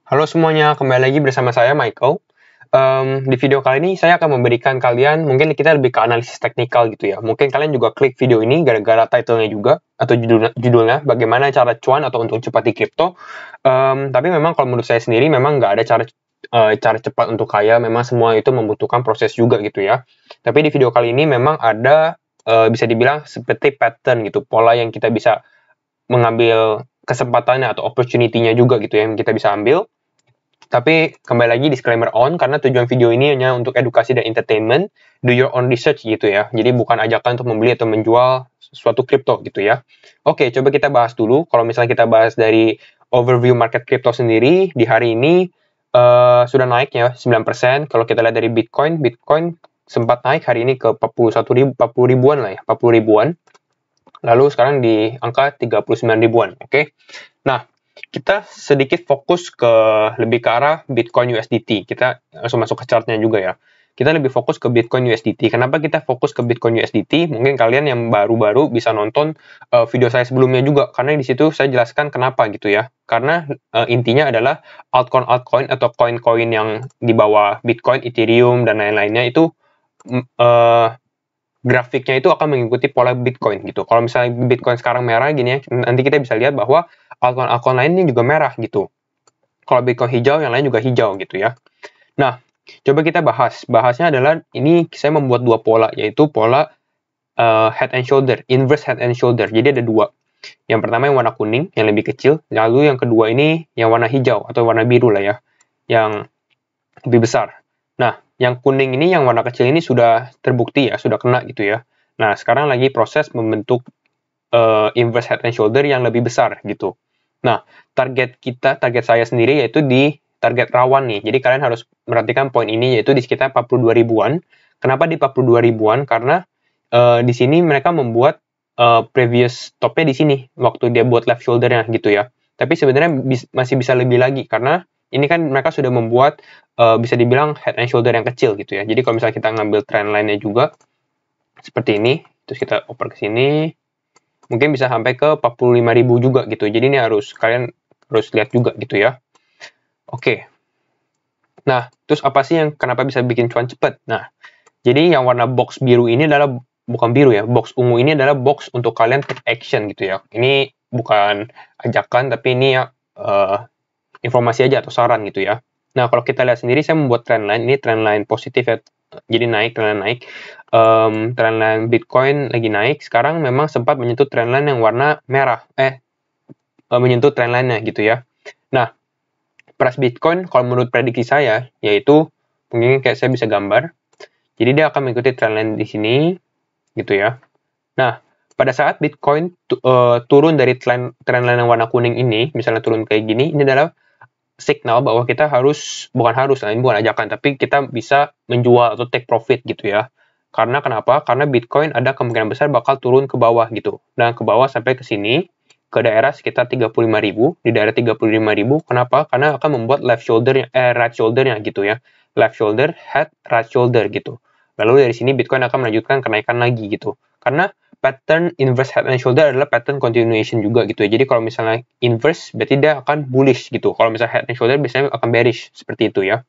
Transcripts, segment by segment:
Halo semuanya, kembali lagi bersama saya Michael. Di video kali ini saya akan memberikan kalian, mungkin kita lebih ke analisis teknikal gitu ya. Mungkin kalian juga klik video ini gara-gara title-nya juga, atau judulnya, bagaimana cara cuan atau untung cepat di kripto. Tapi memang kalau menurut saya sendiri, memang nggak ada cara cepat untuk kaya, memang semua itu membutuhkan proses juga gitu ya. Tapi di video kali ini memang ada, bisa dibilang seperti pattern gitu, pola yang kita bisa mengambil kesempatannya atau opportunity-nya juga gitu ya, yang kita bisa ambil. Tapi kembali lagi disclaimer on, karena tujuan video ini hanya untuk edukasi dan entertainment, do your own research gitu ya. Jadi bukan ajakan untuk membeli atau menjual suatu kripto gitu ya. Oke, coba kita bahas dulu. Kalau misalnya kita bahas dari overview market kripto sendiri, di hari ini sudah naik ya 9%. Kalau kita lihat dari Bitcoin, Bitcoin sempat naik hari ini ke 40 ribuan lah ya, 40 ribuan. Lalu sekarang di angka 39 ribuan, oke? Nah, kita sedikit fokus lebih ke arah Bitcoin USDT. Kita langsung masuk ke chartnya juga ya. Kita lebih fokus ke Bitcoin USDT. Kenapa kita fokus ke Bitcoin USDT? Mungkin kalian yang baru-baru bisa nonton video saya sebelumnya juga, karena di situ saya jelaskan kenapa gitu ya. Karena intinya adalah altcoin atau koin-koin yang di bawah Bitcoin, Ethereum, dan lain-lainnya itu grafiknya itu akan mengikuti pola Bitcoin gitu. Kalau misalnya Bitcoin sekarang merah gini ya, nanti kita bisa lihat bahwa altcoin lainnya juga merah gitu. Kalau Bitcoin hijau, yang lain juga hijau gitu ya. Nah, coba kita bahas. Bahasnya adalah ini saya membuat dua pola, yaitu pola head and shoulder, inverse head and shoulder. Jadi ada dua. Yang pertama yang warna kuning, yang lebih kecil. Lalu yang kedua ini yang warna hijau atau warna biru lah ya, yang lebih besar. Nah, yang kuning ini, yang warna kecil ini sudah terbukti ya, sudah kena gitu ya. Nah, sekarang lagi proses membentuk inverse head and shoulder yang lebih besar gitu. Nah, target saya sendiri yaitu di target rawan nih. Jadi kalian harus perhatikan poin ini, yaitu di sekitar 42 ribuan. Kenapa di 42 ribuan? Karena di sini mereka membuat previous topnya di sini waktu dia buat left shoulder-nya gitu ya. Tapi sebenarnya masih bisa lebih lagi, karena ini kan mereka sudah membuat bisa dibilang head and shoulder yang kecil gitu ya. Jadi kalau misalnya kita ngambil trend line-nya juga seperti ini, terus kita oper ke sini, mungkin bisa sampai ke 45.000 juga gitu. Jadi ini kalian harus lihat juga gitu ya. Oke. Nah, terus apa sih yang kenapa bisa bikin cuan cepat? Nah, jadi yang warna box biru ini adalah, bukan biru ya, box ungu ini adalah box untuk kalian take action gitu ya. Ini bukan ajakan, tapi ini ya informasi aja atau saran gitu ya. Nah, kalau kita lihat sendiri, saya membuat trendline, ini trendline positif ya, jadi naik, trendline naik. Trendline Bitcoin lagi naik, sekarang memang sempat menyentuh trendline yang warna merah, menyentuh trendline-nya gitu ya. Nah, price Bitcoin kalau menurut prediksi saya, yaitu, mungkin kayak saya bisa gambar, jadi dia akan mengikuti trendline di sini, gitu ya. Nah, pada saat Bitcoin turun dari trendline yang warna kuning ini, misalnya turun kayak gini, ini adalah signal bahwa kita ini bukan ajakan, tapi kita bisa menjual atau take profit gitu ya. Karena kenapa? Karena Bitcoin ada kemungkinan besar bakal turun ke bawah gitu. Nah, ke bawah sampai ke sini, ke daerah sekitar 35.000, di daerah 35.000, kenapa? Karena akan membuat right shoulder-nya gitu ya. Left shoulder, head, right shoulder gitu. Lalu dari sini Bitcoin akan melanjutkan kenaikan lagi gitu. Karena pattern inverse head and shoulder adalah pattern continuation juga gitu ya. Jadi kalau misalnya inverse, berarti dia akan bullish gitu. Kalau misalnya head and shoulder, biasanya akan bearish, seperti itu ya.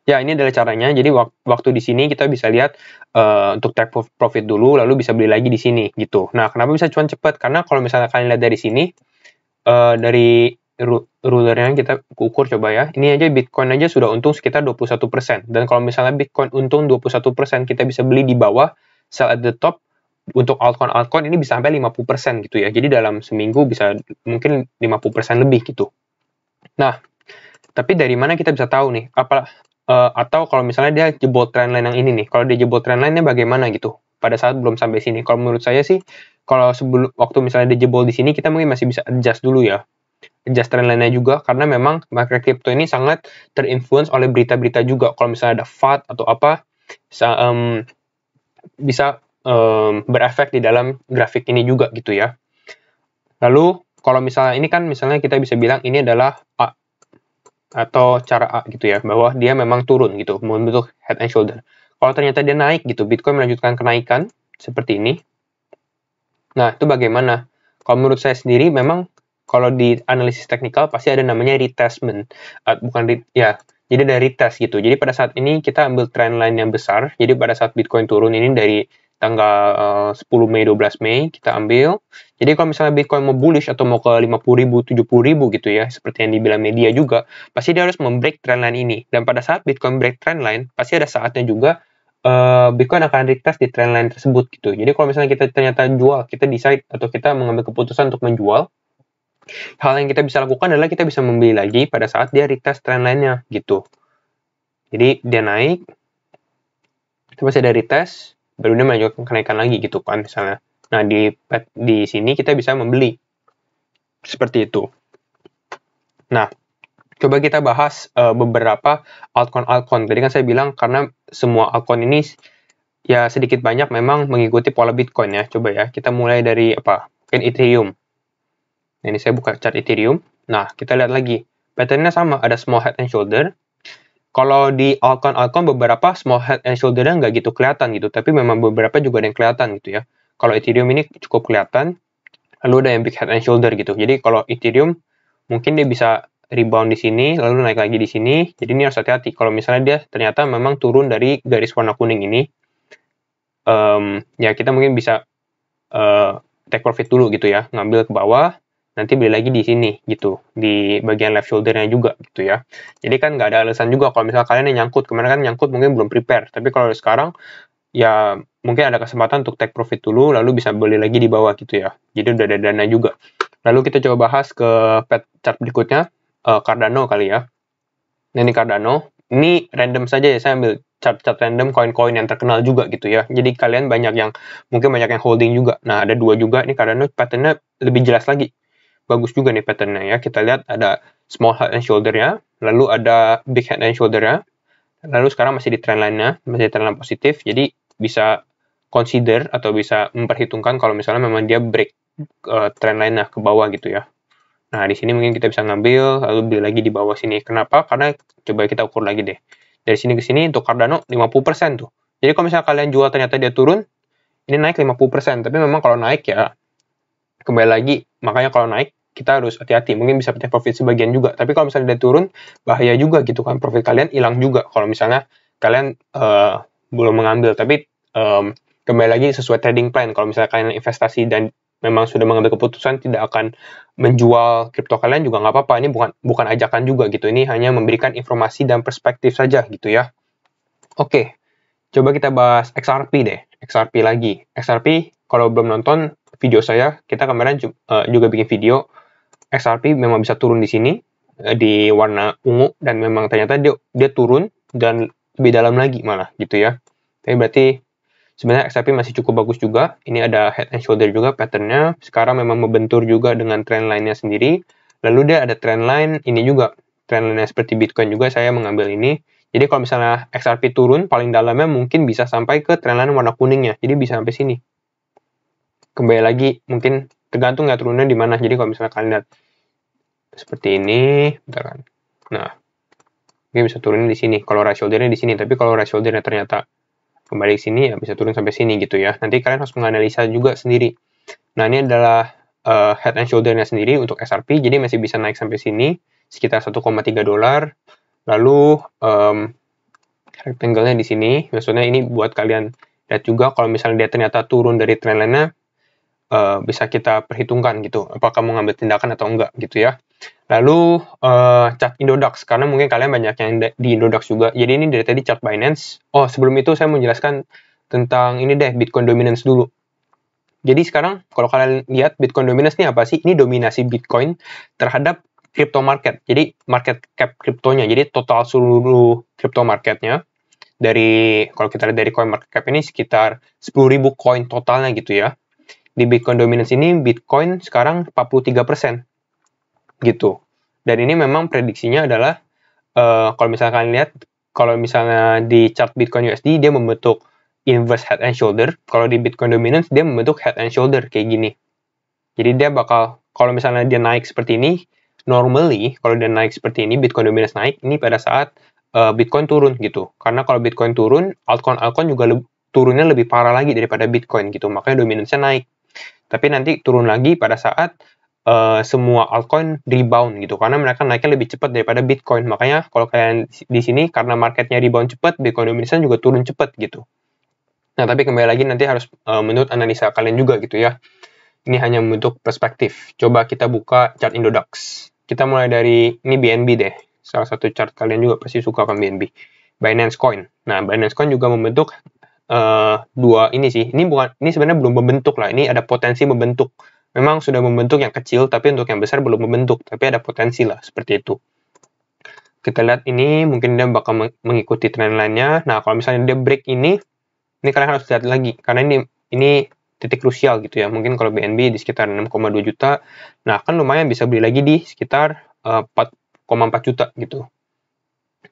Ya, ini adalah caranya. Jadi waktu di sini kita bisa lihat untuk take profit dulu, lalu bisa beli lagi di sini gitu. Nah, kenapa bisa cuan cepat? Karena kalau misalnya kalian lihat dari sini, dari rulernya kita ukur coba ya. Ini aja Bitcoin aja sudah untung sekitar 21%. Dan kalau misalnya Bitcoin untung 21%, kita bisa beli di bawah, sell at the top. Untuk altcoin ini bisa sampai 50% gitu ya. Jadi dalam seminggu bisa mungkin 50% lebih gitu. Nah, tapi dari mana kita bisa tahu nih? Atau kalau misalnya dia jebol trendline yang ini nih. Kalau dia jebol trendline-nya bagaimana gitu? Pada saat belum sampai sini. Kalau menurut saya sih, kalau waktu misalnya dia jebol di sini, kita mungkin masih bisa adjust dulu ya. Adjust trendline-nya juga, karena memang market crypto ini sangat terinfluence oleh berita-berita juga. Kalau misalnya ada FUD atau apa, bisa berefek di dalam grafik ini juga gitu ya. Lalu kalau misalnya ini kan misalnya kita bisa bilang ini adalah A atau cara A gitu ya, bahwa dia memang turun gitu, membentuk head and shoulder. Kalau ternyata dia naik gitu, Bitcoin melanjutkan kenaikan seperti ini. Nah, itu bagaimana? Kalau menurut saya sendiri memang kalau di analisis teknikal pasti ada namanya retracement, jadi ada retest gitu. Jadi pada saat ini kita ambil trendline yang besar. Jadi pada saat Bitcoin turun ini dari tanggal 10 Mei, 12 Mei kita ambil. Jadi kalau misalnya Bitcoin mau bullish atau mau ke 50.000, 70.000 gitu ya, seperti yang dibilang media juga, pasti dia harus membreak trendline ini. Dan pada saat Bitcoin break trendline, pasti ada saatnya juga Bitcoin akan retest di trendline tersebut gitu. Jadi kalau misalnya kita ternyata jual, kita decide atau kita mengambil keputusan untuk menjual, hal yang kita bisa lakukan adalah kita bisa membeli lagi pada saat dia retest trendline-nya gitu. Jadi dia naik, itu masih ada retest, baru dia melanjutkan kenaikan lagi gitu kan misalnya. Nah di sini kita bisa membeli seperti itu. Nah, coba kita bahas beberapa altcoin. Tadi kan saya bilang karena semua altcoin ini ya sedikit banyak memang mengikuti pola Bitcoin ya. Coba ya, kita mulai dari mungkin Ethereum. Nah, ini saya buka chart Ethereum. Nah, kita lihat lagi. Patternnya sama, ada small head and shoulder. Kalau di altcoin beberapa small head and shoulder-nya nggak gitu kelihatan gitu, tapi memang beberapa juga ada yang kelihatan gitu ya. Kalau Ethereum ini cukup kelihatan, lalu ada yang big head and shoulder gitu. Jadi kalau Ethereum mungkin dia bisa rebound di sini, lalu naik lagi di sini. Jadi ini harus hati-hati. Kalau misalnya dia ternyata memang turun dari garis warna kuning ini, ya kita mungkin bisa take profit dulu gitu ya, ngambil ke bawah, nanti beli lagi di sini gitu, di bagian left shoulder-nya juga gitu ya. Jadi kan nggak ada alasan juga kalau misalnya kalian yang nyangkut, kemarin kan nyangkut mungkin belum prepare, tapi kalau sekarang ya mungkin ada kesempatan untuk take profit dulu, lalu bisa beli lagi di bawah gitu ya. Jadi udah ada dana juga. Lalu kita coba bahas ke chart berikutnya, Cardano kali ya. Nah ini Cardano, ini random saja ya, saya ambil chart random koin-koin yang terkenal juga gitu ya. Jadi kalian mungkin banyak yang holding juga. Nah ada dua juga, ini Cardano patternnya lebih jelas lagi. Bagus juga nih patternnya ya. Kita lihat ada small head and shoulder-nya, lalu ada big head and shoulder-nya, lalu sekarang masih di trendline-nya, masih di trendline positif, jadi bisa consider atau bisa memperhitungkan kalau misalnya memang dia break trendline-nya ke bawah gitu ya. Nah, di sini mungkin kita bisa ngambil, lalu beli lagi di bawah sini. Kenapa? Karena coba kita ukur lagi deh. Dari sini ke sini untuk Cardano 50% tuh. Jadi kalau misalnya kalian jual ternyata dia turun, ini naik 50%. Tapi memang kalau naik ya, kembali lagi, makanya kalau naik, kita harus hati-hati. Mungkin bisa take profit sebagian juga. Tapi kalau misalnya dia turun, bahaya juga gitu kan. Profit kalian hilang juga. Kalau misalnya kalian belum mengambil. Tapi kembali lagi sesuai trading plan. Kalau misalnya kalian investasi dan memang sudah mengambil keputusan tidak akan menjual kripto kalian juga nggak apa-apa. Ini bukan ajakan juga gitu. Ini hanya memberikan informasi dan perspektif saja gitu ya. Oke, coba kita bahas XRP deh. XRP lagi. XRP kalau belum nonton video saya, kita kemarin juga bikin video. XRP memang bisa turun di sini di warna ungu dan memang ternyata dia turun dan lebih dalam lagi malah gitu ya. Tapi berarti sebenarnya XRP masih cukup bagus juga. Ini ada head and shoulder juga patternnya. Sekarang memang membentur juga dengan trendline-nya sendiri. Lalu dia ada trendline ini juga. Trendline-nya seperti Bitcoin juga saya mengambil ini. Jadi kalau misalnya XRP turun, paling dalamnya mungkin bisa sampai ke trendline warna kuningnya. Jadi bisa sampai sini. Kembali lagi, mungkin tergantung nggak turunnya di mana. Jadi kalau misalnya kalian lihat seperti ini, bentar kan. Nah, mungkin bisa turun di sini. Kalau right shoulder-nya di sini. Tapi kalau right shoulder-nya ternyata kembali ke sini ya bisa turun sampai sini gitu ya. Nanti kalian harus menganalisa juga sendiri. Nah ini adalah head and shoulder-nya sendiri untuk XRP. Jadi masih bisa naik sampai sini sekitar 1,3 dolar. Lalu rectangle-nya di sini. Maksudnya ini buat kalian lihat juga kalau misalnya dia ternyata turun dari trendline-nya bisa kita perhitungkan gitu. Apakah mau ngambil tindakan atau enggak gitu ya. Lalu chart Indodax, karena mungkin kalian banyak yang di Indodax juga. Jadi ini dari tadi chart Binance. Oh, sebelum itu saya mau jelaskan tentang ini deh, Bitcoin Dominance dulu. Jadi sekarang kalau kalian lihat Bitcoin Dominance ini apa sih? Ini dominasi Bitcoin terhadap crypto market. Jadi market cap kriptonya. Jadi total seluruh crypto marketnya dari kalau kita lihat dari coin market cap ini sekitar 10.000 koin totalnya gitu ya. Di Bitcoin Dominance ini Bitcoin sekarang 43%. Gitu. Dan ini memang prediksinya adalah kalau misalnya kalian lihat, kalau misalnya di chart Bitcoin USD dia membentuk inverse head and shoulder, kalau di Bitcoin Dominance dia membentuk head and shoulder kayak gini. Jadi dia bakal, kalau misalnya dia naik seperti ini, normally kalau dia naik seperti ini, Bitcoin Dominance naik, ini pada saat Bitcoin turun gitu. Karena kalau Bitcoin turun, altcoin juga turunnya lebih parah lagi daripada Bitcoin gitu, makanya dominance-nya naik. Tapi nanti turun lagi pada saat semua altcoin rebound gitu, karena mereka naiknya lebih cepat daripada Bitcoin. Makanya kalau kalian di sini karena marketnya rebound cepat, Bitcoin domination juga turun cepat gitu. Nah, tapi kembali lagi nanti harus menurut analisa kalian juga gitu ya. Ini hanya membentuk perspektif. Coba kita buka chart Indodax. Kita mulai dari ini BNB deh. Salah satu chart kalian juga pasti suka kan BNB. Binance Coin. Nah, Binance Coin juga membentuk dua ini sih. Ini sebenarnya belum membentuk lah. Ini ada potensi membentuk. Memang sudah membentuk yang kecil, tapi untuk yang besar belum membentuk. Tapi ada potensi lah seperti itu. Kita lihat ini mungkin dia bakal mengikuti tren lainnya. Nah, kalau misalnya dia break ini kalian harus lihat lagi karena ini titik krusial gitu ya. Mungkin kalau BNB di sekitar 6,2 juta. Nah, kan lumayan bisa beli lagi di sekitar 4,4 juta gitu.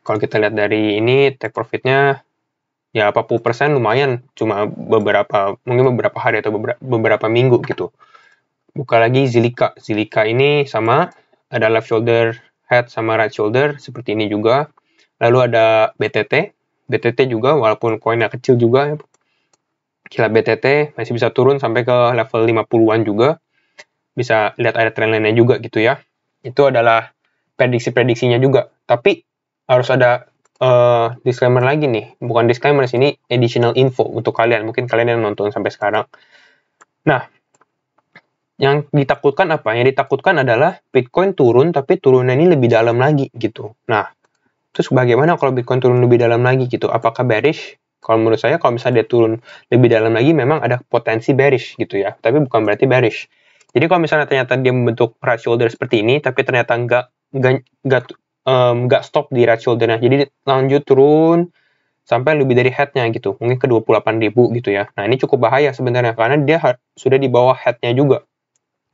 Kalau kita lihat dari ini take profitnya ya 40% lumayan, cuma mungkin beberapa hari atau beberapa minggu gitu. Buka lagi Zilliqa. Zilliqa ini sama, ada left shoulder head sama right shoulder seperti ini juga. Lalu ada BTT. BTT juga walaupun koinnya kecil juga, gila BTT masih bisa turun sampai ke level 50-an juga. Bisa lihat ada tren lainnya juga gitu ya. Itu adalah prediksi-prediksinya juga. Tapi harus ada disclaimer lagi nih. Bukan disclaimer, sini additional info untuk kalian. Mungkin kalian yang nonton sampai sekarang. Nah, yang ditakutkan apa? Yang ditakutkan adalah Bitcoin turun, tapi turunnya ini lebih dalam lagi gitu. Nah, terus bagaimana kalau Bitcoin turun lebih dalam lagi gitu? Apakah bearish? Kalau menurut saya, kalau misalnya dia turun lebih dalam lagi, memang ada potensi bearish gitu ya. Tapi bukan berarti bearish. Jadi kalau misalnya ternyata dia membentuk right shoulder seperti ini, tapi ternyata nggak stop di right shouldernya. Jadi lanjut turun sampai lebih dari headnya gitu. Mungkin ke 28.000 gitu ya. Nah, ini cukup bahaya sebenarnya karena dia sudah di bawah headnya juga.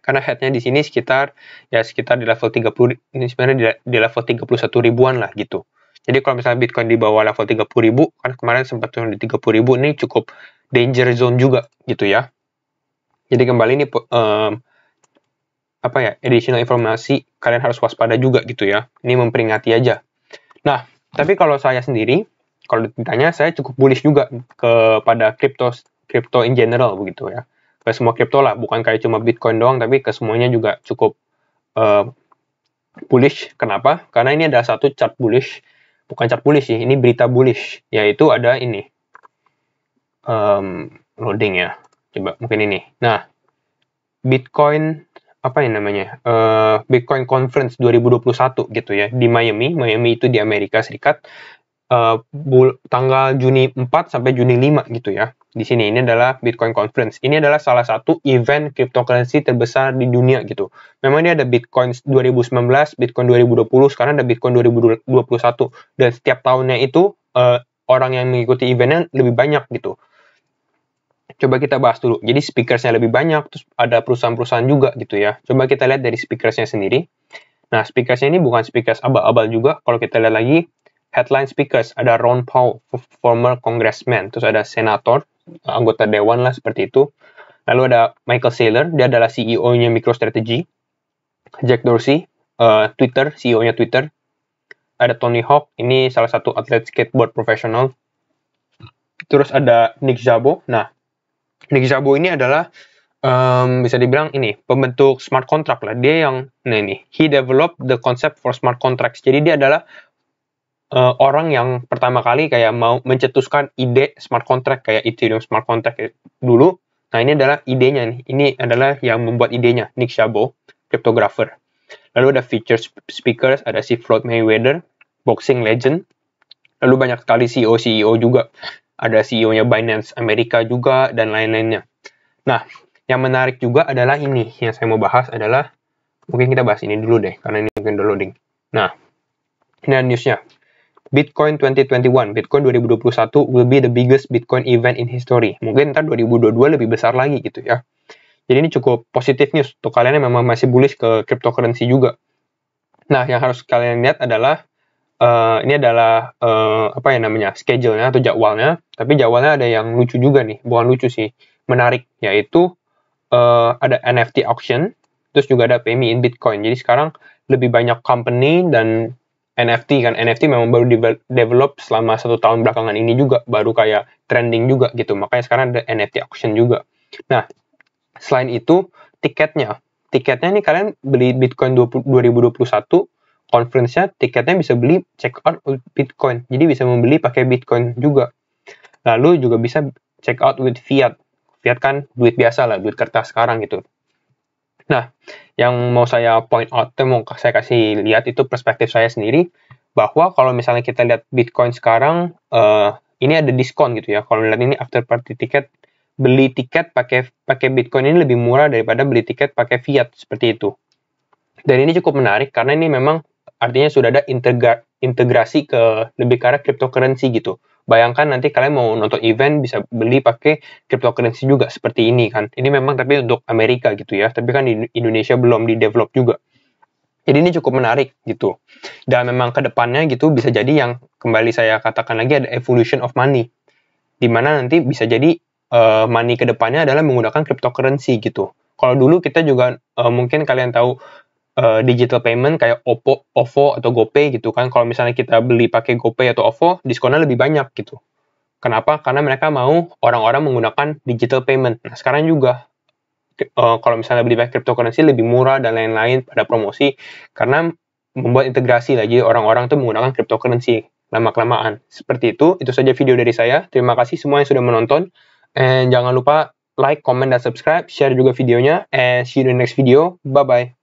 Karena headnya di sini sekitar di level 30, ini sebenarnya di level 31 ribuan lah gitu. Jadi kalau misalnya Bitcoin di bawah level 30 ribu, kan kemarin sempat turun di 30 ribu, ini cukup danger zone juga gitu ya. Jadi kembali ini additional informasi, kalian harus waspada juga gitu ya. Ini memperingati aja. Nah, tapi kalau saya sendiri, kalau ditanya, saya cukup bullish juga kepada crypto in general begitu ya. Ke semua kripto lah, bukan kayak cuma Bitcoin doang, tapi ke semuanya juga cukup bullish. Kenapa? Karena ini ada satu chart bullish, bukan chart bullish sih, ini berita bullish, yaitu ada ini, loading ya, coba mungkin ini. Nah, Bitcoin, Bitcoin Conference 2021 gitu ya, di Miami itu di Amerika Serikat, tanggal Juni 4 sampai Juni 5 gitu ya. Di sini ini adalah Bitcoin Conference. Ini adalah salah satu event cryptocurrency terbesar di dunia gitu. Memang ini ada Bitcoin 2019, Bitcoin 2020, sekarang ada Bitcoin 2021. Dan setiap tahunnya itu orang yang mengikuti eventnya lebih banyak gitu. Coba kita bahas dulu. Jadi speakersnya lebih banyak, terus ada perusahaan-perusahaan juga gitu ya. Coba kita lihat dari speakersnya sendiri. Nah, speakersnya ini bukan speakers abal-abal juga. Kalau kita lihat lagi, headline speakers, ada Ron Paul, former congressman, terus ada senator, anggota dewan lah seperti itu. Lalu ada Michael Saylor, dia adalah CEO-nya MicroStrategy. Jack Dorsey, Twitter, CEO-nya Twitter. Ada Tony Hawk, ini salah satu atlet skateboard profesional. Terus ada Nick Szabo. Nah, Nick Szabo ini adalah bisa dibilang ini pembentuk smart contract lah. Dia yang he developed the concept for smart contracts. Jadi dia adalah orang yang pertama kali kayak mau mencetuskan ide smart contract kayak Ethereum smart contract dulu. Nah, ini adalah idenya nih. Ini adalah yang membuat idenya, Nick Szabo, cryptographer. Lalu ada featured speakers, ada si Floyd Mayweather, boxing legend. Lalu banyak sekali CEO juga. Ada CEO-nya Binance Amerika juga dan lain-lainnya. Nah, yang menarik juga adalah ini. Yang saya mau bahas adalah, mungkin kita bahas ini dulu deh, karena ini mungkin udah loading. Nah, ini ada newsnya. Bitcoin 2021, Bitcoin 2021 will be the biggest Bitcoin event in history. Mungkin ntar 2022 lebih besar lagi gitu ya. Jadi ini cukup positif news untuk kalian yang memang masih bullish ke cryptocurrency juga. Nah, yang harus kalian lihat adalah ini adalah schedule-nya atau jadwalnya. Tapi jadwalnya ada yang lucu juga nih, bukan lucu sih, menarik, yaitu ada NFT auction, terus juga ada pay me in Bitcoin. Jadi sekarang lebih banyak company dan NFT kan, NFT memang baru develop selama 1 tahun belakangan ini juga, baru kayak trending juga gitu, makanya sekarang ada NFT auction juga. Nah, selain itu tiketnya tiketnya nih kalian beli Bitcoin 2021, conference-nya tiketnya bisa beli check out with Bitcoin. Jadi bisa membeli pakai Bitcoin juga. Lalu juga bisa check out with fiat. Fiat kan duit biasa lah, duit kertas sekarang gitu. Nah, yang mau saya point out, mau saya kasih lihat itu perspektif saya sendiri, bahwa kalau misalnya kita lihat Bitcoin sekarang, ini ada diskon gitu ya. Kalau lihat ini after party ticket, beli tiket pakai Bitcoin ini lebih murah daripada beli tiket pakai fiat, seperti itu. Dan ini cukup menarik karena ini memang artinya sudah ada integrasi ke lebih ke arah cryptocurrency gitu. Bayangkan nanti kalian mau nonton event bisa beli pakai cryptocurrency juga seperti ini kan. Ini memang tapi untuk Amerika gitu ya. Tapi kan di Indonesia belum di-develop juga. Jadi ini cukup menarik gitu. Dan memang ke depannya gitu bisa jadi yang kembali saya katakan lagi ada evolution of money. Dimana nanti bisa jadi money ke depannya adalah menggunakan cryptocurrency gitu. Kalau dulu kita juga mungkin kalian tahu digital payment kayak OVO atau GoPay gitu kan. Kalau misalnya kita beli pakai GoPay atau OVO, diskonnya lebih banyak gitu. Kenapa? Karena mereka mau orang-orang menggunakan digital payment. Nah, sekarang juga kalau misalnya beli pakai cryptocurrency lebih murah dan lain-lain pada promosi karena membuat integrasi lagi orang-orang tuh menggunakan cryptocurrency lama-kelamaan. Seperti itu saja video dari saya. Terima kasih semua yang sudah menonton. And jangan lupa like, comment, dan subscribe, share juga videonya, and see you in the next video. Bye-bye.